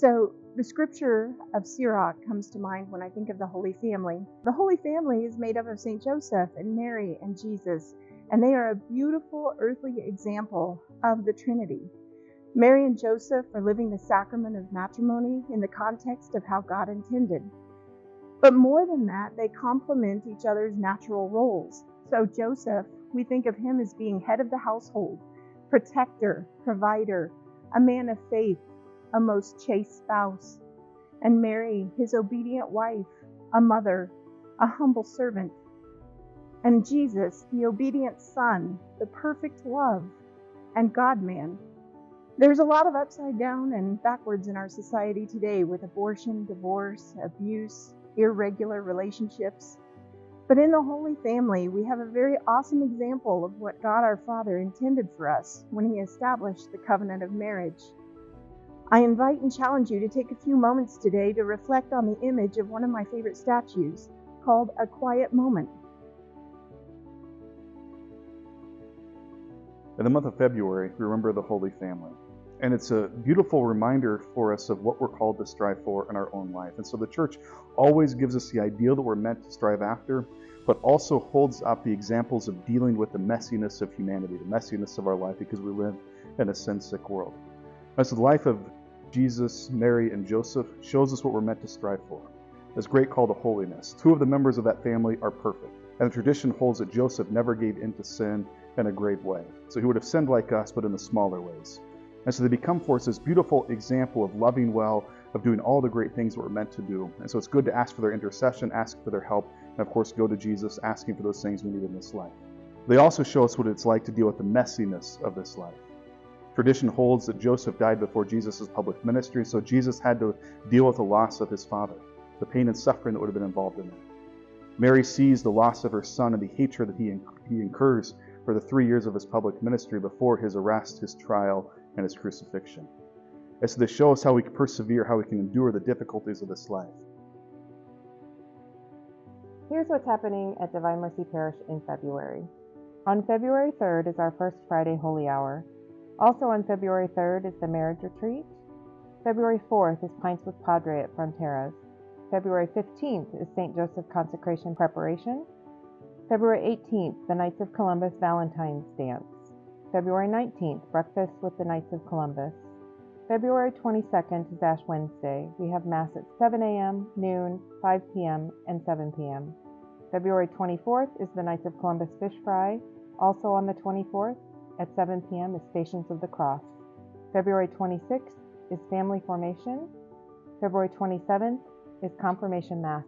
So the scripture of Sirach comes to mind when I think of the Holy Family. The Holy Family is made up of St. Joseph and Mary and Jesus, and they are a beautiful earthly example of the Trinity. Mary and Joseph are living the sacrament of matrimony in the context of how God intended. But more than that, they complement each other's natural roles. So Joseph, we think of him as being head of the household, protector, provider, a man of faith, a most chaste spouse. And Mary, his obedient wife, a mother, a humble servant. And Jesus, the obedient son, the perfect love, and God-man. There's a lot of upside down and backwards in our society today with abortion, divorce, abuse, irregular relationships. But in the Holy Family, we have a very awesome example of what God our Father intended for us when He established the covenant of marriage. I invite and challenge you to take a few moments today to reflect on the image of one of my favorite statues called A Quiet Moment. In the month of February, we remember the Holy Family. And it's a beautiful reminder for us of what we're called to strive for in our own life. And so the church always gives us the ideal that we're meant to strive after, but also holds up the examples of dealing with the messiness of humanity, the messiness of our life, because we live in a sin-sick world. And so the life of Jesus, Mary, and Joseph shows us what we're meant to strive for. This great call to holiness. Two of the members of that family are perfect. And the tradition holds that Joseph never gave in to sin in a grave way. So he would have sinned like us, but in the smaller ways. And so they become for us this beautiful example of loving well, of doing all the great things that we're meant to do. And so it's good to ask for their intercession, ask for their help, and of course go to Jesus asking for those things we need in this life. They also show us what it's like to deal with the messiness of this life. Tradition holds that Joseph died before Jesus' public ministry, so Jesus had to deal with the loss of his father, the pain and suffering that would have been involved in that. Mary sees the loss of her son and the hatred that he incurs for the 3 years of his public ministry before his arrest, his trial, and his crucifixion. And so they show us how we can persevere, how we can endure the difficulties of this life. Here's what's happening at Divine Mercy Parish in February. On February 3rd is our First Friday Holy Hour. Also on February 3rd is the Marriage Retreat. February 4th is Pints with Padre at Fronteras. February 15th is St. Joseph Consecration Preparation. February 18th, the Knights of Columbus Valentine's Dance. February 19th, Breakfast with the Knights of Columbus. February 22nd is Ash Wednesday. We have Mass at 7 a.m., noon, 5 p.m., and 7 p.m. February 24th is the Knights of Columbus Fish Fry. Also on the 24th, at 7 p.m. is Stations of the Cross. February 26th is Family Formation. February 27th is Confirmation Mass.